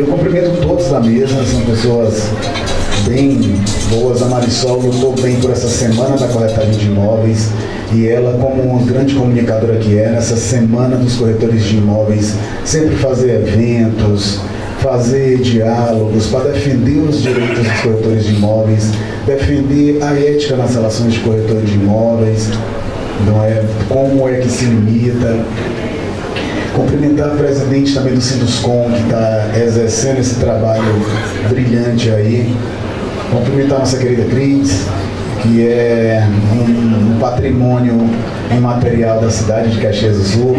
eu cumprimento todos da mesa, são pessoas bem boas. A Marisol lutou bem por essa semana da corretagem de imóveis e ela, como uma grande comunicadora que é, nessa semana dos corretores de imóveis, sempre fazer eventos, fazer diálogos para defender os direitos dos corretores de imóveis, defender a ética nas relações de corretores de imóveis, não é? Como é que se limita. Cumprimentar o presidente também do Sinduscom, que está exercendo esse trabalho brilhante aí. Cumprimentar a nossa querida Cris, que é um patrimônio imaterial da cidade de Caxias do Sul.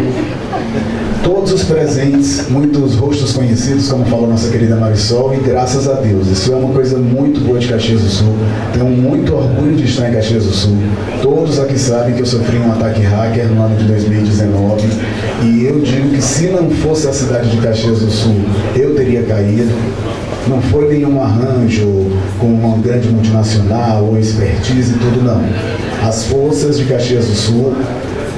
Todos os presentes, muitos rostos conhecidos, como falou nossa querida Marisol, e graças a Deus, isso é uma coisa muito boa de Caxias do Sul. Tenho muito orgulho de estar em Caxias do Sul. Todos aqui sabem que eu sofri um ataque hacker no ano de 2019, e eu digo que se não fosse a cidade de Caxias do Sul, eu teria caído. Não foi nenhum arranjo com uma grande multinacional ou expertise e tudo, não. As forças de Caxias do Sul,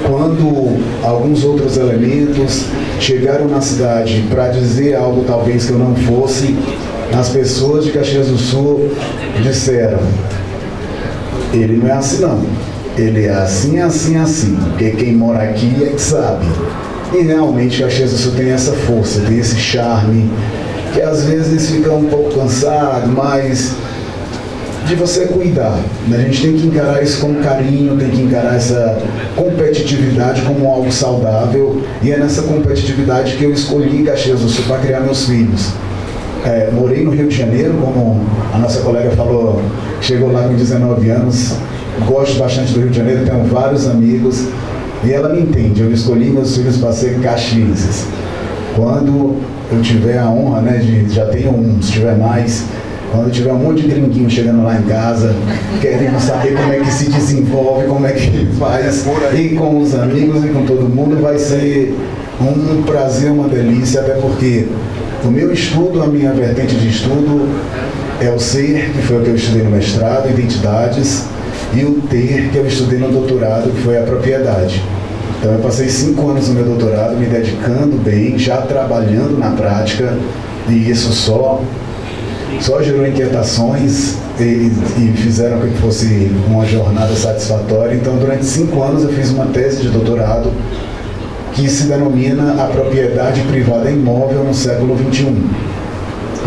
quando alguns outros elementos chegaram na cidade para dizer algo talvez que eu não fosse, as pessoas de Caxias do Sul disseram: ele não é assim não, ele é assim, assim, assim, porque quem mora aqui é que sabe. E realmente Caxias do Sul tem essa força, tem esse charme, que às vezes fica um pouco cansado, mas de você cuidar, né? A gente tem que encarar isso com carinho, tem que encarar essa competitividade como algo saudável, e é nessa competitividade que eu escolhi Caxias do Sul para criar meus filhos. Morei no Rio de Janeiro, como a nossa colega falou, chegou lá com 19 anos, gosto bastante do Rio de Janeiro, tenho vários amigos, e ela me entende, eu escolhi meus filhos para ser caxienses. Quando eu tiver a honra, né, já tenho um, se tiver mais, quando tiver um monte de gringuinho chegando lá em casa, querendo saber como é que se desenvolve, como é que faz, e com os amigos e com todo mundo, vai ser um prazer, uma delícia, até porque o meu estudo, a minha vertente de estudo é o ser, que foi o que eu estudei no mestrado, identidades, e o ter, que eu estudei no doutorado, que foi a propriedade. Então eu passei 5 anos no meu doutorado, me dedicando bem, já trabalhando na prática, e isso só gerou inquietações e fizeram com que fosse uma jornada satisfatória. Então, durante 5 anos eu fiz uma tese de doutorado que se denomina A Propriedade Privada Imóvel no Século XXI.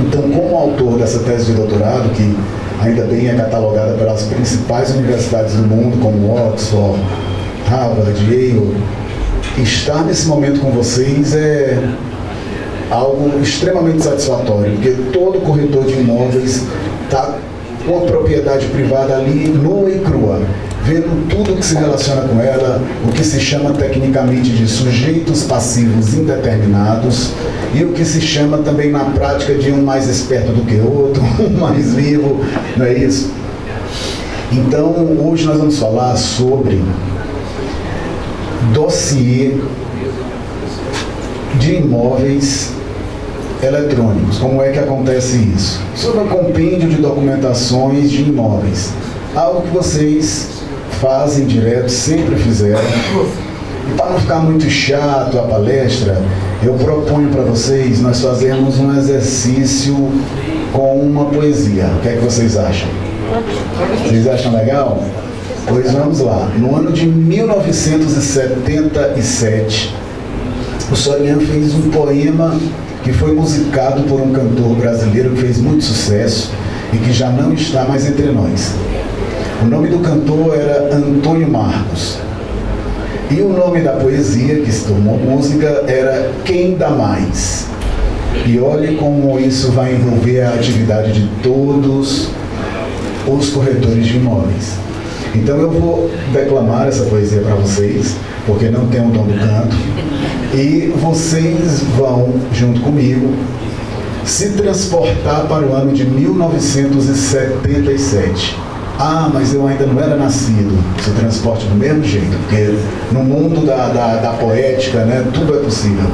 Então, como autor dessa tese de doutorado, que ainda bem é catalogada pelas principais universidades do mundo, como Oxford, Harvard, Yale, estar nesse momento com vocês é algo extremamente satisfatório, porque todo corretor de imóveis está com a propriedade privada ali nua e crua, vendo tudo que se relaciona com ela, o que se chama tecnicamente de sujeitos passivos indeterminados, e o que se chama também na prática de um mais esperto do que o outro, um mais vivo, não é isso? Então, hoje nós vamos falar sobre dossiê de imóveis eletrônicos. Como é que acontece isso? Sobre o compêndio de documentações de imóveis. Algo que vocês fazem direto, sempre fizeram. E para não ficar muito chato a palestra, eu proponho para vocês nós fazermos um exercício com uma poesia. O que é que vocês acham? Vocês acham legal? Pois vamos lá. No ano de 1977, o Sorian fez um poema que foi musicado por um cantor brasileiro que fez muito sucesso e que já não está mais entre nós. O nome do cantor era Antônio Marcos. E o nome da poesia, que se tornou música, era Quem Dá Mais. E olhe como isso vai envolver a atividade de todos os corretores de imóveis. Então eu vou declamar essa poesia para vocês, porque não tem o dom do canto, e vocês vão, junto comigo, se transportar para o ano de 1977. Ah, mas eu ainda não era nascido. Se transporte do mesmo jeito, porque no mundo da poética, né, tudo é possível.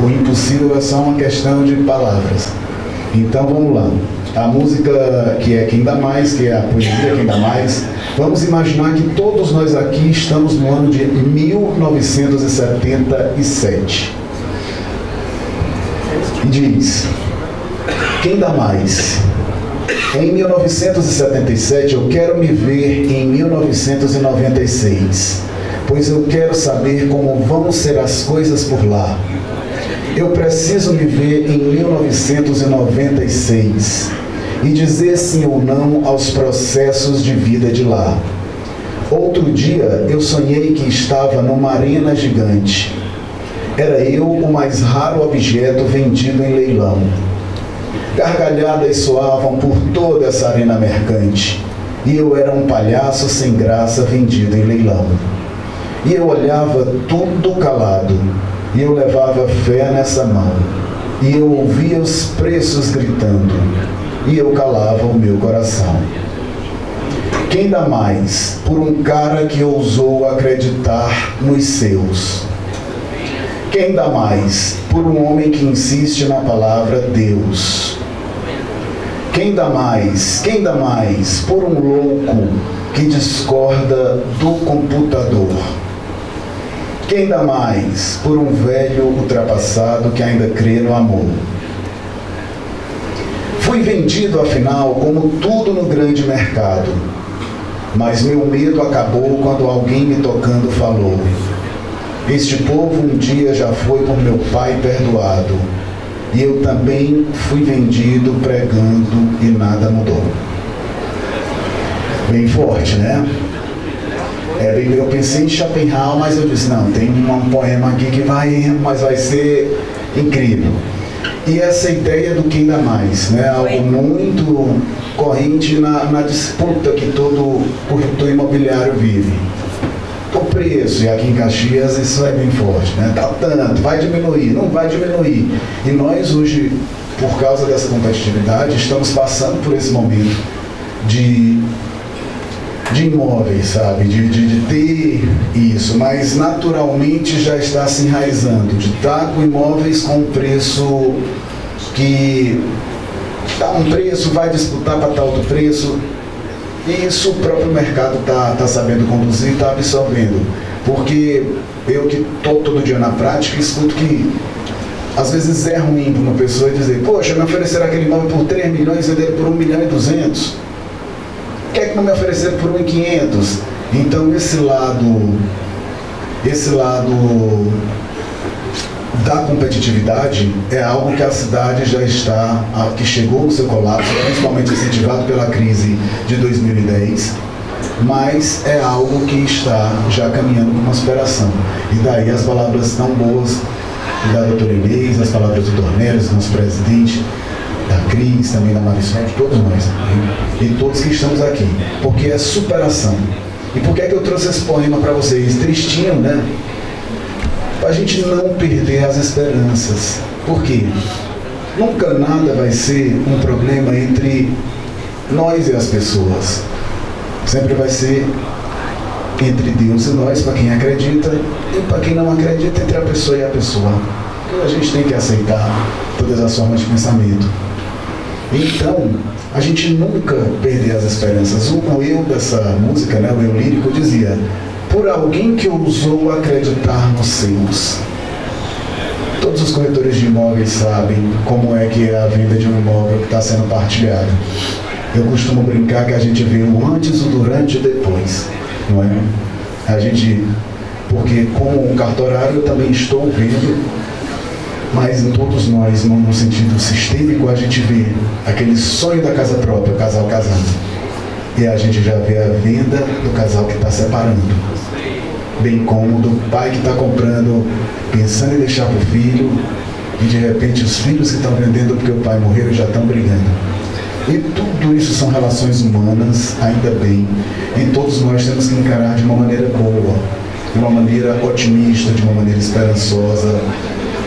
O impossível é só uma questão de palavras. Então vamos lá. A música que é Quem Dá Mais, que é a poesia Quem Dá Mais, vamos imaginar que todos nós aqui estamos no ano de 1977. E diz: Quem dá mais? Em 1977, eu quero me ver em 1996, pois eu quero saber como vão ser as coisas por lá. Eu preciso me ver em 1996 e dizer sim ou não aos processos de vida de lá. Outro dia, eu sonhei que estava numa arena gigante. Era eu o mais raro objeto vendido em leilão. Gargalhadas soavam por toda essa arena mercante, e eu era um palhaço sem graça vendido em leilão. E eu olhava tudo calado, e eu levava fé nessa mão, e eu ouvia os preços gritando, e eu calava o meu coração. Quem dá mais por um cara que ousou acreditar nos seus? Quem dá mais por um homem que insiste na palavra Deus? Quem dá mais por um louco que discorda do computador? Quem dá mais por um velho ultrapassado que ainda crê no amor? Fui vendido, afinal, como tudo no grande mercado, mas meu medo acabou quando alguém me tocando falou: este povo um dia já foi por meu pai perdoado, e eu também fui vendido pregando e nada mudou. Bem forte, né? Eu pensei em Schopenhauer, mas eu disse, não, tem um poema aqui que vai ser incrível. E essa ideia do quem dá mais, né? Algo muito corrente na disputa que todo corretor imobiliário vive. O preço, e aqui em Caxias isso é bem forte, né? Tá tanto, vai diminuir, não vai diminuir. E nós hoje, por causa dessa competitividade, estamos passando por esse momento de imóveis, sabe? De ter isso, mas naturalmente já está se enraizando, de estar com imóveis com preço que dá um preço, vai disputar para tal outro preço. E isso o próprio mercado está sabendo conduzir, está absorvendo. Porque eu que estou todo dia na prática, escuto que às vezes é ruim para uma pessoa dizer, poxa, me ofereceram aquele imóvel por 3 milhões e venderam por 1,2 milhões. Por que é que não me ofereceram por 1,5 milhões? Então esse lado da competitividade é algo que a cidade já está, que chegou no seu colapso, principalmente incentivado pela crise de 2010, mas é algo que está já caminhando com uma superação. E daí as palavras tão boas da doutora Inês, as palavras do Tornelis, nosso presidente, da Cris, também da Marisol, de todos nós, e todos que estamos aqui, porque é superação. E por que é que eu trouxe esse poema para vocês? Tristinho, né? Para a gente não perder as esperanças. Por quê? Nunca nada vai ser um problema entre nós e as pessoas. Sempre vai ser entre Deus e nós, para quem acredita, e para quem não acredita, entre a pessoa e a pessoa. Porque a gente tem que aceitar todas as formas de pensamento. Então, a gente nunca perder as esperanças. O eu dessa música, né, o eu lírico, dizia: por alguém que ousou acreditar nos seus. Todos os corretores de imóveis sabem como é que é a venda de um imóvel que está sendo partilhado. Eu costumo brincar que a gente vê o antes, o durante e o depois, não é? Porque como um cartorário eu também estou vendo, mas em todos nós, no sentido sistêmico, a gente vê aquele sonho da casa própria, o casal casando. E a gente já vê a venda do casal que está separando. Bem como do pai que está comprando, pensando em deixar para o filho, e de repente os filhos que estão vendendo porque o pai morreu já estão brigando. E tudo isso são relações humanas, ainda bem. E todos nós temos que encarar de uma maneira boa, de uma maneira otimista, de uma maneira esperançosa.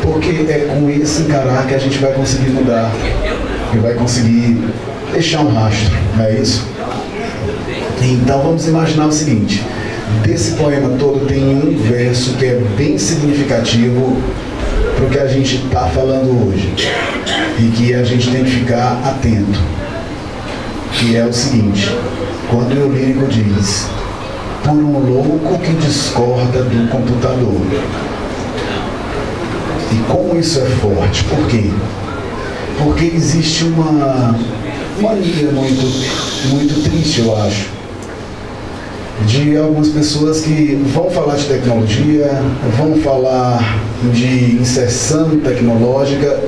Porque é com esse encarar que a gente vai conseguir mudar. E vai conseguir deixar um rastro, não é isso? Então vamos imaginar o seguinte: desse poema todo tem um verso que é bem significativo para o que a gente está falando hoje e que a gente tem que ficar atento, que é o seguinte: quando o lírico diz, por um louco que discorda do computador. E como isso é forte? Por quê? Porque existe uma mania muito triste, eu acho, de algumas pessoas que vão falar de tecnologia, vão falar de inserção tecnológica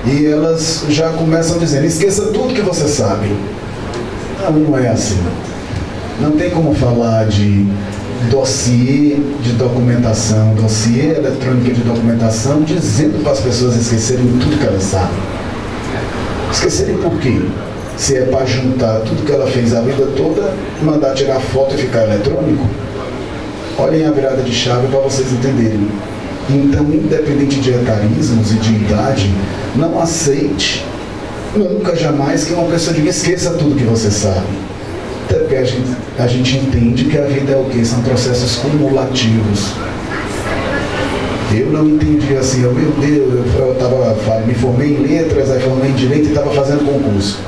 e elas já começam dizendo: esqueça tudo que você sabe. Não é assim. Não tem como falar de dossiê de documentação, dossiê eletrônico de documentação, dizendo para as pessoas esquecerem tudo que elas sabem. Esquecerem por quê? Se é para juntar tudo que ela fez a vida toda, mandar tirar foto e ficar eletrônico? Olhem a virada de chave para vocês entenderem. Então, independente de etarismos e de idade, não aceite nunca, jamais, que uma pessoa diga: esqueça tudo que você sabe. Até porque a gente entende que a vida é o quê? São processos cumulativos. Eu não entendi assim: meu Deus, eu me formei em letras, aí formei em direito e estava fazendo concurso.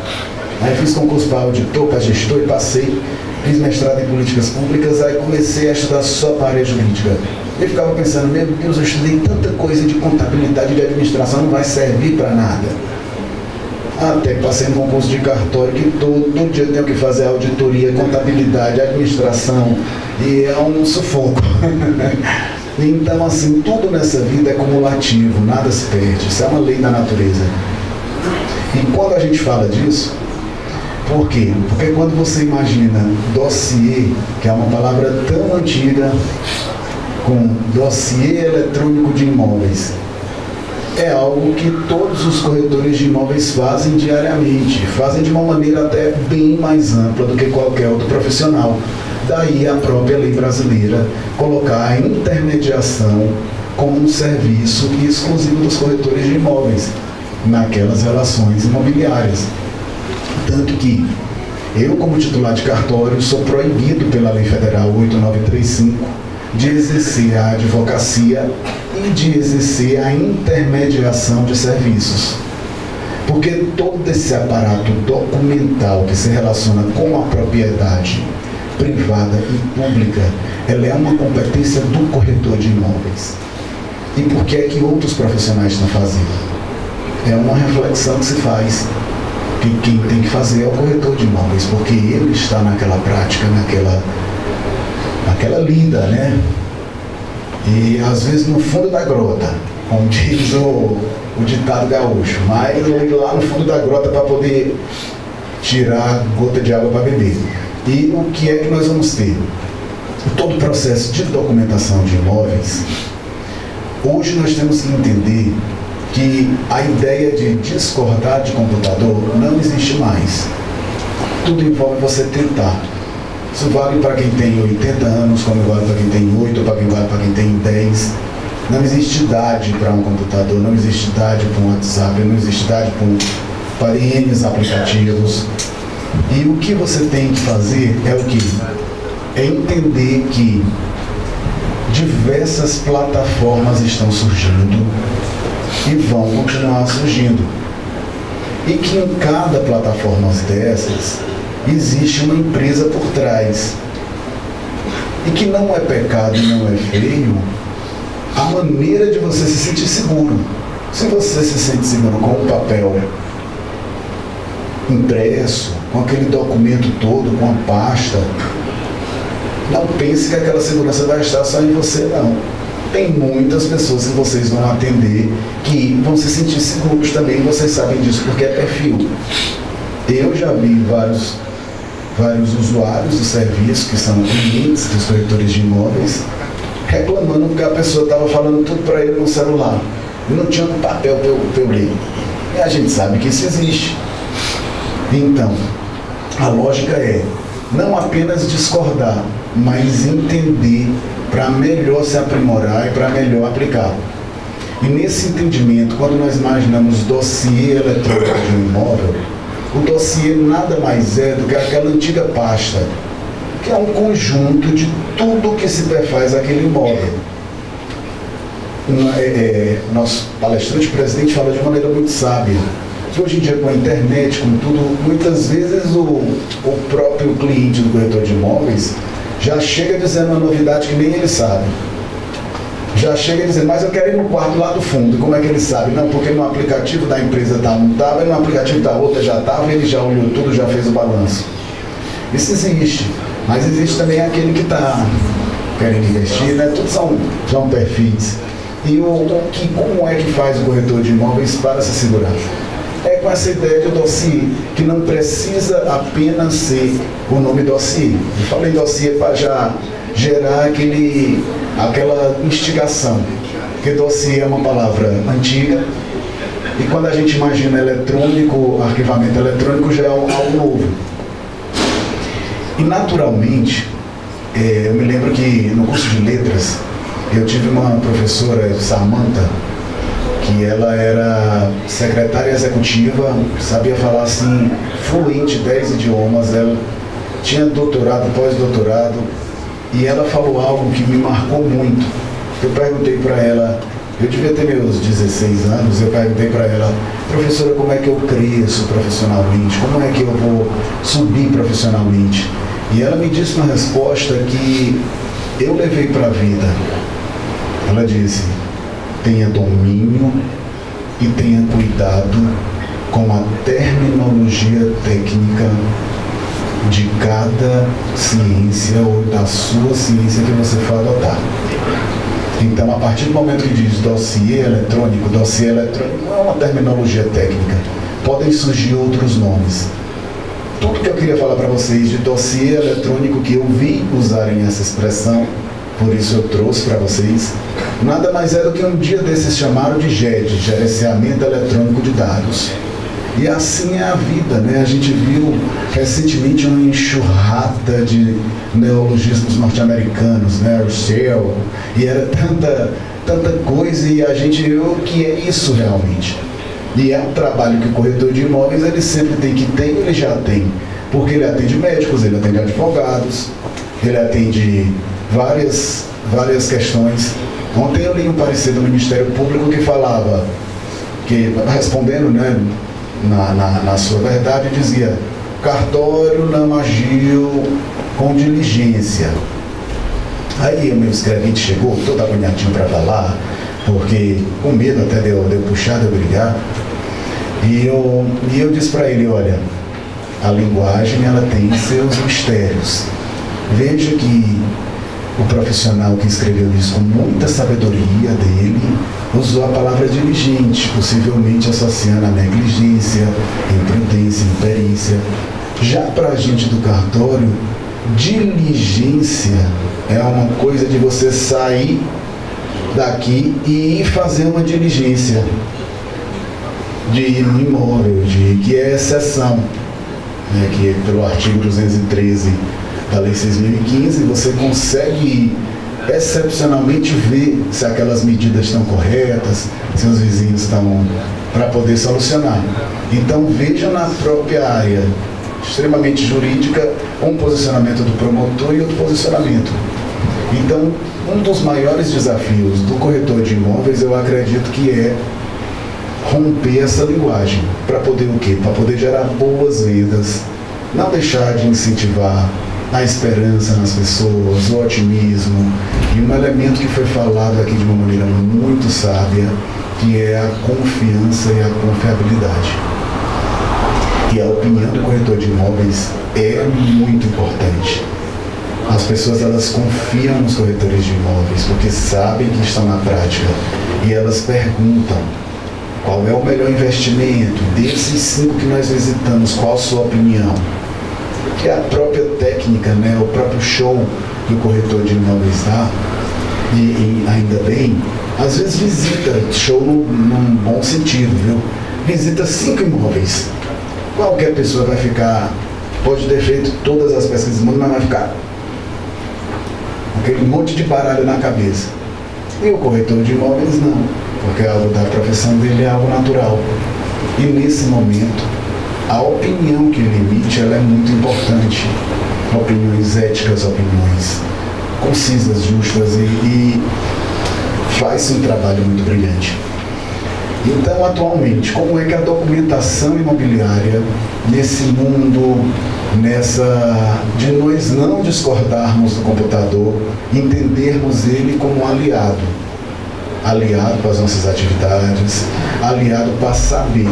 Aí fiz concurso para auditor, para gestor e passei. Fiz mestrado em políticas públicas, aí comecei a estudar só para a área jurídica. Eu ficava pensando: meu Deus, eu estudei tanta coisa de contabilidade e de administração, não vai servir para nada. Até que passei no concurso de cartório, que todo dia eu tenho que fazer auditoria, contabilidade, administração, e é um sufoco. Então, assim, tudo nessa vida é cumulativo, nada se perde, isso é uma lei da natureza. E quando a gente fala disso, por quê? Porque quando você imagina dossiê, que é uma palavra tão antiga, com dossiê eletrônico de imóveis, é algo que todos os corretores de imóveis fazem diariamente, fazem de uma maneira até bem mais ampla do que qualquer outro profissional. Daí a própria lei brasileira colocar a intermediação como um serviço exclusivo dos corretores de imóveis naquelas relações imobiliárias. Tanto que eu, como titular de cartório, sou proibido pela Lei Federal 8935 de exercer a advocacia e de exercer a intermediação de serviços. Porque todo esse aparato documental que se relaciona com a propriedade privada e pública, ela é uma competência do corretor de imóveis. E por que é que outros profissionais estão fazendo? É uma reflexão que se faz, que quem tem que fazer é o corretor de imóveis, porque ele está naquela prática, naquela lida, né? E às vezes no fundo da grota, como diz o ditado gaúcho, mas lá no fundo da grota para poder tirar gota de água para beber. E o que é que nós vamos ter? Todo o processo de documentação de imóveis, hoje nós temos que entender que a ideia de discordar de computador não existe mais. Tudo envolve você tentar. Isso vale para quem tem 80 anos, como vale para quem tem 8, ou para quem vale para quem tem 10. Não existe idade para um computador, não existe idade para um WhatsApp, não existe idade para N aplicativos. E o que você tem que fazer é o quê? É entender que diversas plataformas estão surgindo e vão continuar surgindo. E que em cada plataforma dessas existe uma empresa por trás. E que não é pecado e não é feio a maneira de você se sentir seguro. Se você se sente seguro com o papel impresso, com aquele documento todo, com a pasta, não pense que aquela segurança vai estar só em você, não. Tem muitas pessoas que vocês vão atender que vão se sentir seguros também, vocês sabem disso porque é perfil. Eu já vi vários usuários do serviço, que são clientes dos corretores de imóveis, reclamando porque a pessoa estava falando tudo para ele no celular. E não tinha um papel para eu ler. E a gente sabe que isso existe. Então, a lógica é não apenas discordar, mas entender para melhor se aprimorar e para melhor aplicar. E nesse entendimento, quando nós imaginamos dossiê eletrônico de um imóvel, o dossiê nada mais é do que aquela antiga pasta, que é um conjunto de tudo que se perfaz aquele imóvel. Nosso palestrante presidente fala de maneira muito sábia. Hoje em dia, com a internet, com tudo, muitas vezes o próprio cliente do corretor de imóveis já chega dizendo uma novidade que nem ele sabe. já chega dizendo, mas eu quero ir no quarto lá do fundo. E como é que ele sabe? Não, porque no aplicativo da empresa tal não estava, e no aplicativo da outra já estava, ele já olhou tudo, já fez o balanço. Isso existe, mas existe também aquele que está querendo investir, né? Todos são perfis. E como é que faz o corretor de imóveis para se segurar? É com essa ideia de dossiê, que não precisa apenas ser o nome dossiê. Eu falei dossiê para já gerar aquela instigação, porque dossiê é uma palavra antiga, e quando a gente imagina eletrônico, arquivamento eletrônico, já é algo novo. E naturalmente, eu me lembro que no curso de letras, eu tive uma professora, Samantha, que ela era secretária executiva, sabia falar assim, fluente 10 idiomas, ela tinha doutorado, pós-doutorado, e ela falou algo que me marcou muito. Eu perguntei para ela, eu devia ter meus 16 anos, eu perguntei para ela, professora, como é que eu cresço profissionalmente? Como é que eu vou subir profissionalmente? E ela me disse uma resposta que eu levei para a vida. Ela disse, tenha domínio e tenha cuidado com a terminologia técnica de cada ciência ou da sua ciência que você for adotar. Então, a partir do momento que diz dossiê eletrônico não é uma terminologia técnica. Podem surgir outros nomes. Tudo que eu queria falar para vocês de dossiê eletrônico que eu vi usarem essa expressão, por isso eu trouxe para vocês, nada mais é do que um dia desses chamaram de GED, Gerenciamento Eletrônico de Dados. E assim é a vida, né? A gente viu recentemente uma enxurrada de neologismos norte-americanos, né? O Shell, e era tanta coisa, e a gente viu o que é isso realmente. E é um trabalho que o corretor de imóveis ele sempre tem que ter, ele já tem, porque ele atende médicos, ele atende advogados, ele atende várias questões. Ontem eu li um parecer do Ministério Público que falava, que respondendo, né, na sua verdade, dizia, cartório não agiu com diligência. Aí o meu escrevente chegou, todo agoniadinho para falar, porque com medo até de eu puxar, de eu brigar, e eu disse para ele, olha, a linguagem ela tem seus mistérios. Veja que o profissional que escreveu isso com muita sabedoria dele usou a palavra diligente, possivelmente associando a negligência, imprudência, imperícia. Já para a gente do cartório, diligência é uma coisa de você sair daqui e ir fazer uma diligência de ir no imóvel, que é exceção, né, que pelo artigo 213 da Lei 6.015, você consegue excepcionalmente ver se aquelas medidas estão corretas, se os vizinhos estão, para poder solucionar. Então vejam na própria área extremamente jurídica um posicionamento do promotor e outro posicionamento. Então, um dos maiores desafios do corretor de imóveis, eu acredito que é romper essa linguagem. Para poder o quê? Para poder gerar boas vendas, não deixar de incentivar a esperança nas pessoas, o otimismo, e um elemento que foi falado aqui de uma maneira muito sábia, que é a confiança e a confiabilidade. E a opinião do corretor de imóveis é muito importante. As pessoas elas confiam nos corretores de imóveis porque sabem que estão na prática e elas perguntam qual é o melhor investimento desses 5 que nós visitamos, qual a sua opinião? Que é a própria técnica, né, o próprio show que o corretor de imóveis dá, e ainda bem, às vezes visita, show num bom sentido, viu? Visita 5 imóveis. Qualquer pessoa vai ficar, pode ter feito todas as pesquisas do mundo, mas vai ficar aquele monte de baralho na cabeça. E o corretor de imóveis não, porque algo da profissão dele é algo natural. E nesse momento, a opinião que ele emite, ela é muito importante. Opiniões éticas, opiniões concisas, justas, e faz-se um trabalho muito brilhante. Então, atualmente, como é que a documentação imobiliária, nesse mundo, de nós não discordarmos do computador, entendermos ele como um aliado, aliado para as nossas atividades, aliado para saber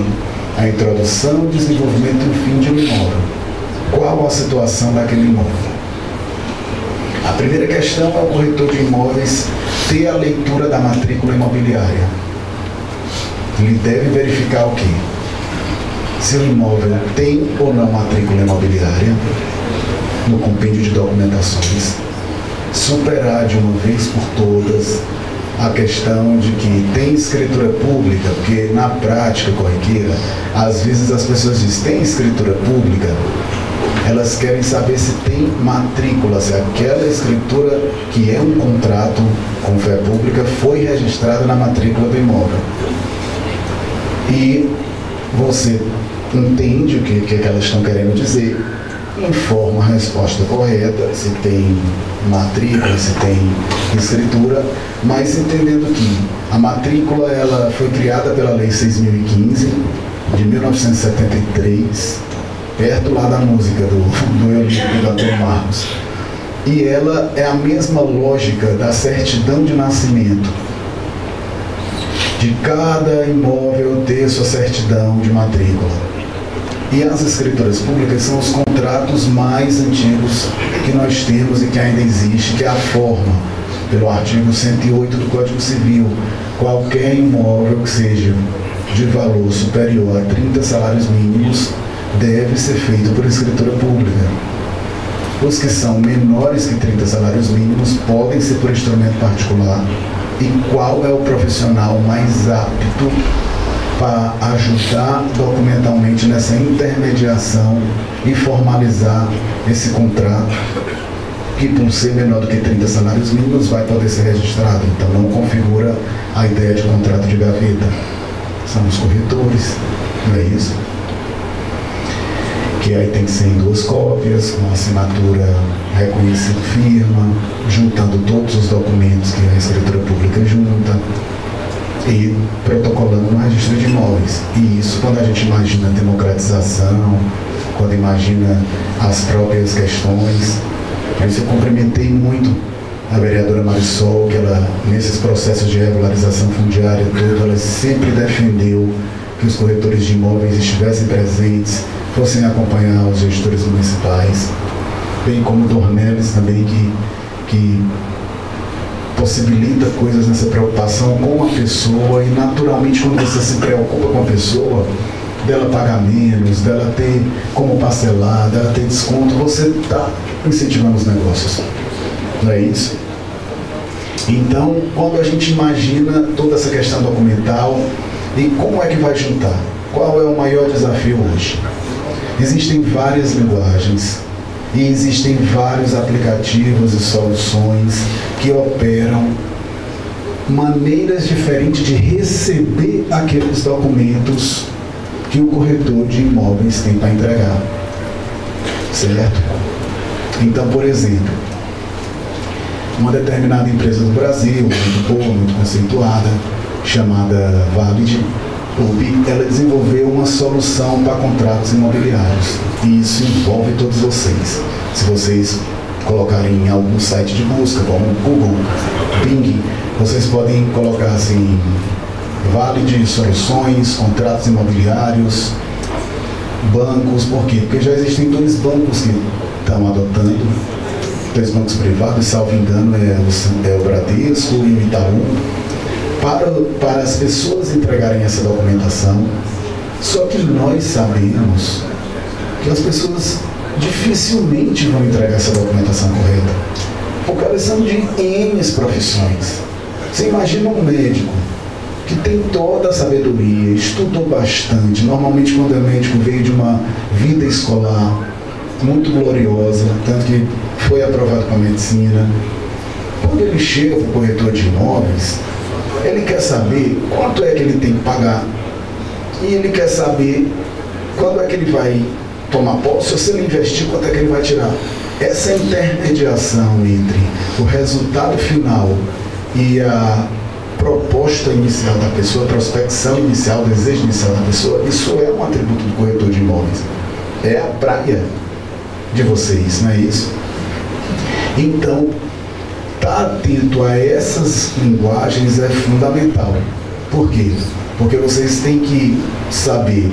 a introdução, o desenvolvimento e o fim de um imóvel. Qual a situação daquele imóvel? A primeira questão é o corretor de imóveis ter a leitura da matrícula imobiliária. Ele deve verificar o quê? Se o imóvel tem ou não matrícula imobiliária no compêndio de documentações, superar de uma vez por todas a questão de que tem escritura pública, porque na prática corriqueira, às vezes as pessoas dizem, tem escritura pública, elas querem saber se tem matrícula, se aquela escritura que é um contrato com fé pública foi registrada na matrícula do imóvel. E você entende o que elas estão querendo dizer, informa a resposta correta, se tem matrícula, se tem escritura, mas entendendo que a matrícula ela foi criada pela Lei 6.015 de 1973, perto lá da música do Eulírico e do Antônio Marcos. E ela é a mesma lógica da certidão de nascimento. De cada imóvel ter sua certidão de matrícula. E as escrituras públicas são os contratos mais antigos que nós temos e que ainda existe, que é a forma, pelo artigo 108 do Código Civil, qualquer imóvel que seja de valor superior a 30 salários mínimos deve ser feito por escritura pública. Os que são menores que 30 salários mínimos podem ser por instrumento particular. E qual é o profissional mais apto para ajudar documentalmente nessa intermediação e formalizar esse contrato, que por ser menor do que 30 salários mínimos vai poder ser registrado. Então não configura a ideia de contrato de gaveta. São os corretores, não é isso? Que aí tem que ser em 2 cópias, com assinatura reconhecida firma, juntando todos os documentos que a escritura pública junta e protocolando no registro de imóveis. E isso quando a gente imagina a democratização, quando imagina as próprias questões. Por isso eu cumprimentei muito a vereadora Marisol, que ela, nesses processos de regularização fundiária todo, ela sempre defendeu que os corretores de imóveis estivessem presentes, fossem acompanhar os gestores municipais, bem como o Dornelles também, que possibilita coisas nessa preocupação com a pessoa. E naturalmente quando você se preocupa com a pessoa, dela pagar menos, dela ter como parcelar, dela ter desconto, você está incentivando os negócios, não é isso? Então, quando a gente imagina toda essa questão documental e como é que vai juntar, qual é o maior desafio hoje? Existem várias linguagens e existem vários aplicativos e soluções que operam maneiras diferentes de receber aqueles documentos que o corretor de imóveis tem para entregar, certo? Então, por exemplo, uma determinada empresa do Brasil, muito boa, muito conceituada, chamada Valid, ela desenvolveu uma solução para contratos imobiliários. E isso envolve todos vocês. Se vocês colocarem em algum site de busca, como Google, Bing, vocês podem colocar assim, Valid Soluções, contratos imobiliários, bancos. Por quê? Porque já existem 2 bancos que estão adotando, 2 bancos privados, salvo engano, é o Bradesco e o Itaú, para as pessoas entregarem essa documentação. Só que nós sabemos que as pessoas dificilmente vão entregar essa documentação correta, porque elas são de N profissões. Você imagina um médico que tem toda a sabedoria, estudou bastante, normalmente quando é médico veio de uma vida escolar muito gloriosa, tanto que foi aprovado para a medicina. Quando ele chega para o corretor de imóveis, ele quer saber quanto é que ele tem que pagar e ele quer saber quando é que ele vai tomar posse, ou se ele investir, quanto é que ele vai tirar. Essa intermediação entre o resultado final e a proposta inicial da pessoa, a prospecção inicial, o desejo inicial da pessoa, isso é um atributo do corretor de imóveis. É a praia de vocês, não é isso? Então, estar atento a essas linguagens é fundamental. Por quê? Porque vocês têm que saber,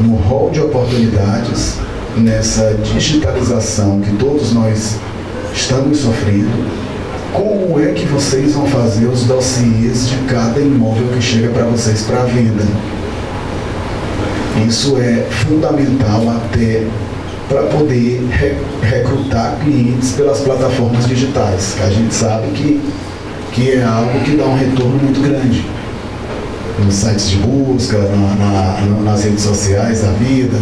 no rol de oportunidades, nessa digitalização que todos nós estamos sofrendo, como é que vocês vão fazer os dossiês de cada imóvel que chega para vocês para venda. Isso é fundamental até para poder recrutar clientes pelas plataformas digitais, que a gente sabe que é algo que dá um retorno muito grande. Nos sites de busca, nas redes sociais da vida,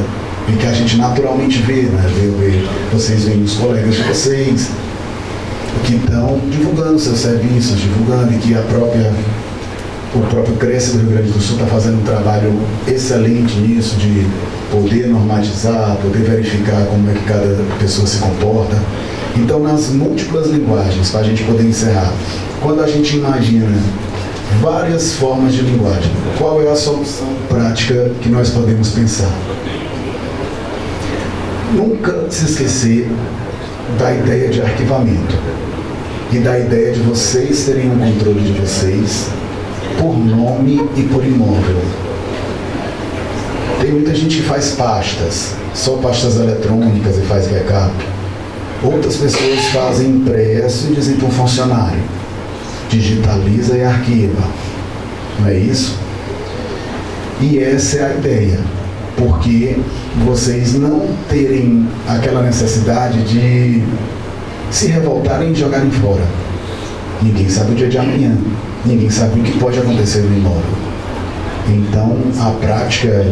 e que a gente naturalmente vê, né? Vocês veem os colegas de vocês que estão divulgando seus serviços, divulgando, e que o próprio Cresce do Rio Grande do Sul está fazendo um trabalho excelente nisso, de poder normatizar, poder verificar como é que cada pessoa se comporta. Então, nas múltiplas linguagens, para a gente poder encerrar, quando a gente imagina várias formas de linguagem, qual é a solução prática que nós podemos pensar? Nunca se esquecer da ideia de arquivamento e da ideia de vocês terem um controle de vocês por nome e por imóvel. Tem muita gente que faz pastas, só pastas eletrônicas e faz backup. Outras pessoas fazem impresso e dizem para um funcionário: digitaliza e arquiva. Não é isso? E essa é a ideia, porque vocês não terem aquela necessidade de se revoltarem e jogarem fora. Ninguém sabe o dia de amanhã, ninguém sabe o que pode acontecer no imóvel. Então, a prática,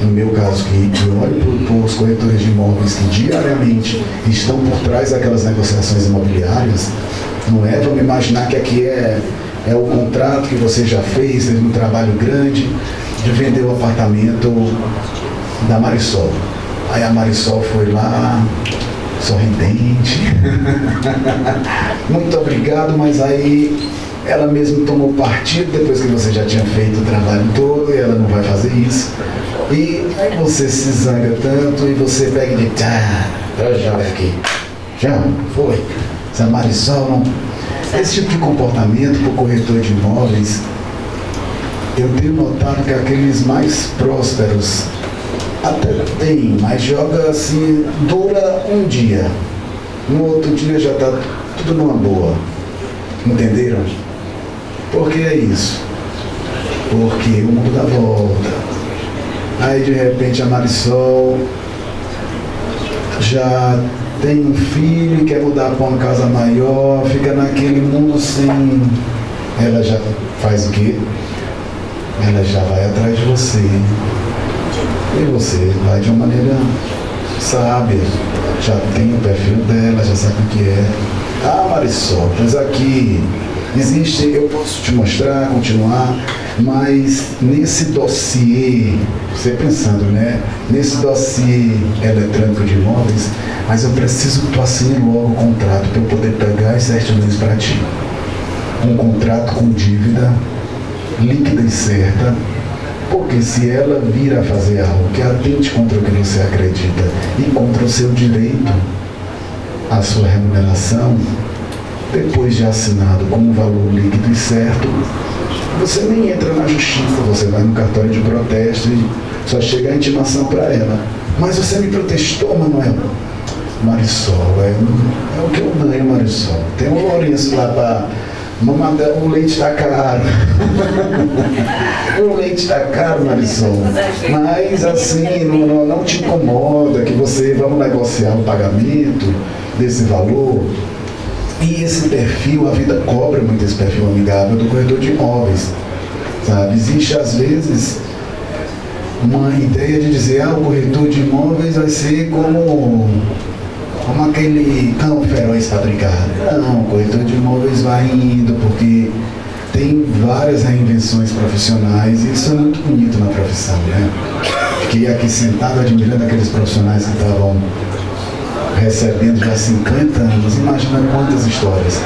no meu caso, que eu olho para os corretores de imóveis que diariamente estão por trás daquelas negociações imobiliárias, não é, vamos imaginar que aqui é o contrato que você já fez, teve um trabalho grande de vender o apartamento da Marisol. Aí a Marisol foi lá, sorridente, muito obrigado, mas aí ela mesmo tomou partido depois que você já tinha feito o trabalho todo, e ela não vai fazer isso. E aí você se zanga tanto e você pega e diz: já vai aqui, já foi. Essa Marisol não... Esse tipo de comportamento para o corretor de imóveis, eu tenho notado que aqueles mais prósperos até tem, mas joga assim, dura um dia. No outro dia já está tudo numa boa. Entenderam? Por que é isso? Porque o mundo dá volta. Aí de repente a Marisol já tem um filho e quer mudar para uma casa maior, fica naquele mundo sem... Ela já faz o quê? Ela já vai atrás de você. E você vai de uma maneira sábia. Já tem o perfil dela, já sabe o que é. Ah, Marisol, pois aqui existe, eu posso te mostrar, continuar, mas nesse dossiê, você pensando, né? Nesse dossiê eletrônico de imóveis, mas eu preciso que tu assine logo o contrato para eu poder pegar as certidões para ti. Um contrato com dívida líquida e certa, porque se ela vir a fazer algo que atente contra o que você acredita e contra o seu direito à sua remuneração, depois de assinado com um valor líquido e certo, você nem entra na justiça, você vai no cartório de protesto e só chega a intimação para ela. Mas você me protestou, Manuel. Marisol, é o que eu ganho, Marisol. Tem um Lourenço lá para... O leite está caro. O leite está caro, Marisol. Mas assim, não te incomoda que você... Vamos negociar o pagamento desse valor. E esse perfil, a vida cobra muito esse perfil amigável do corretor de imóveis, sabe? Existe às vezes uma ideia de dizer: o corretor de imóveis vai ser como aquele cão feroz para brincar. Não, o corretor de imóveis vai indo, porque tem várias reinvenções profissionais, e isso é muito bonito na profissão, né? Fiquei aqui sentado admirando aqueles profissionais que estavam recebendo já 50 anos, imagina quantas histórias.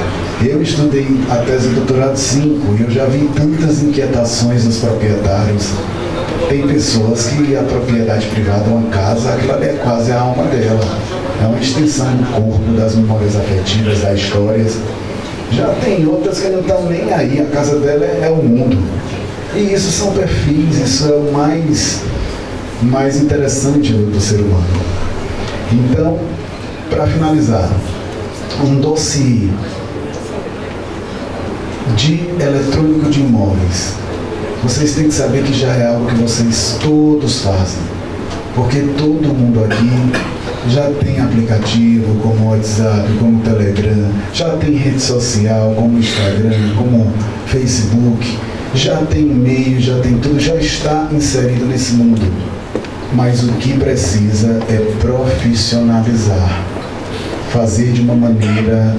Eu estudei a tese de doutorado 5 e eu já vi tantas inquietações dos proprietários. Tem pessoas que a propriedade privada é uma casa, aquilo ali é quase a alma dela. É uma extensão do corpo, das memórias afetivas, das histórias. Já tem outras que não estão nem aí, a casa dela é o mundo. E isso são perfis, isso é o mais interessante do ser humano. Então, para finalizar, um dossiê de eletrônico de imóveis, vocês têm que saber que já é algo que vocês todos fazem, porque todo mundo aqui já tem aplicativo como WhatsApp, como Telegram, já tem rede social como Instagram, como Facebook, já tem e-mail, já tem tudo, já está inserido nesse mundo. Mas o que precisa é profissionalizar, fazer de uma maneira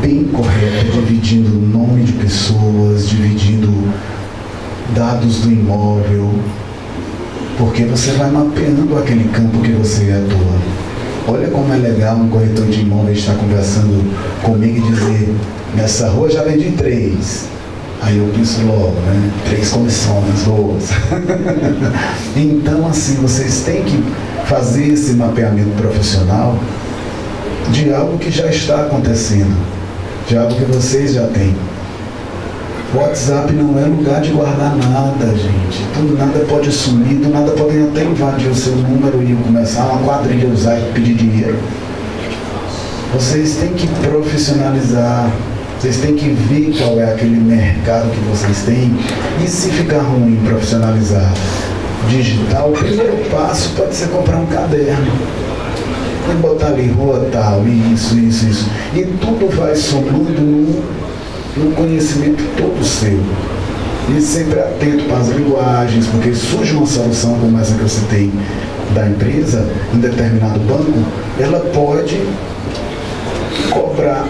bem correta, dividindo o nome de pessoas, dividindo dados do imóvel, porque você vai mapeando aquele campo que você atua. Olha como é legal um corretor de imóveis estar conversando comigo e dizer: nessa rua já vendi 3. Aí eu penso logo, né? 3 comissões boas. Então, assim, vocês têm que fazer esse mapeamento profissional de algo que já está acontecendo, de algo que vocês já têm. O WhatsApp não é lugar de guardar nada, gente. Tudo, nada pode sumir, do nada podem até invadir o seu número e começar uma quadrilha a usar e pedir dinheiro. Vocês têm que profissionalizar. Vocês têm que ver qual é aquele mercado que vocês têm. E se ficar ruim profissionalizar digital, o primeiro passo pode ser comprar um caderno e botar ali rua tal, isso. E tudo vai somando num conhecimento todo seu. E sempre atento para as linguagens, porque surge uma solução como essa que eu citei da empresa, em determinado banco, ela pode cobrar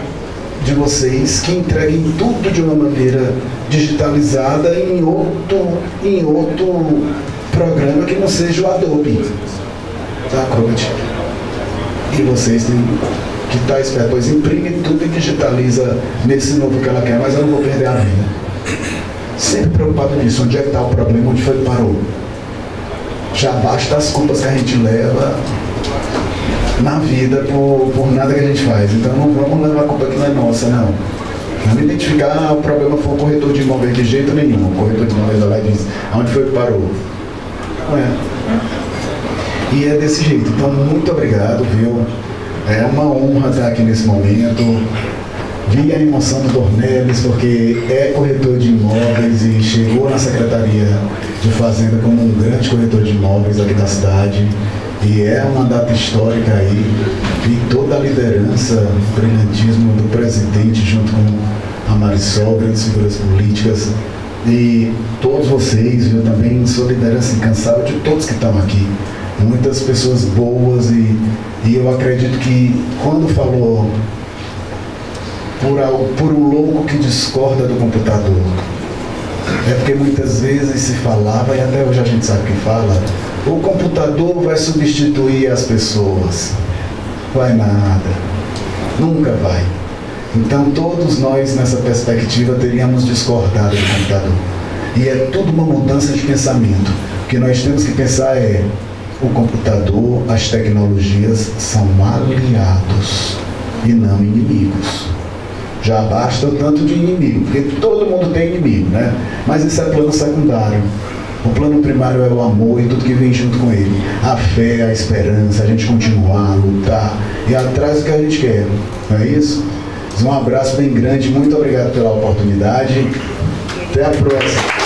de vocês que entreguem tudo de uma maneira digitalizada em outro programa que não seja o Adobe, tá, Acrobat? E vocês têm que estar esperto, pois imprime tudo e digitaliza nesse novo que ela quer, mas eu não vou perder a venda. Sempre preocupado nisso, onde é que está o problema, onde foi que parou. Já basta as culpas que a gente leva na vida por nada que a gente faz. Então não vamos levar a culpa que não é nossa, não. Não identificar, o problema foi o corretor de imóveis de jeito nenhum. O corretor de imóveis lá diz, aonde foi que parou? Não é. E é desse jeito. Então, muito obrigado, viu? É uma honra estar aqui nesse momento. Vi a emoção do Dornelles, porque é corretor de imóveis e chegou na Secretaria de Fazenda como um grande corretor de imóveis aqui da cidade. E é uma data histórica aí, e toda a liderança, o brilhantismo do presidente junto com a Marisol, grandes figuras políticas, e todos vocês, viu, também sua liderança incansável de todos que estão aqui. Muitas pessoas boas e eu acredito que quando falou por um louco que discorda do computador, é porque muitas vezes se falava, e até hoje a gente sabe que fala, o computador vai substituir as pessoas. Vai nada. Nunca vai. Então todos nós nessa perspectiva teríamos discordado do computador. E é tudo uma mudança de pensamento. O que nós temos que pensar é: o computador, as tecnologias são aliados e não inimigos. Já basta o tanto de inimigo, porque todo mundo tem inimigo, né? Mas isso é plano secundário. O plano primário é o amor e tudo que vem junto com ele. A fé, a esperança, a gente continuar a lutar e atrás do que a gente quer. Não é isso? Um abraço bem grande, muito obrigado pela oportunidade. Até a próxima.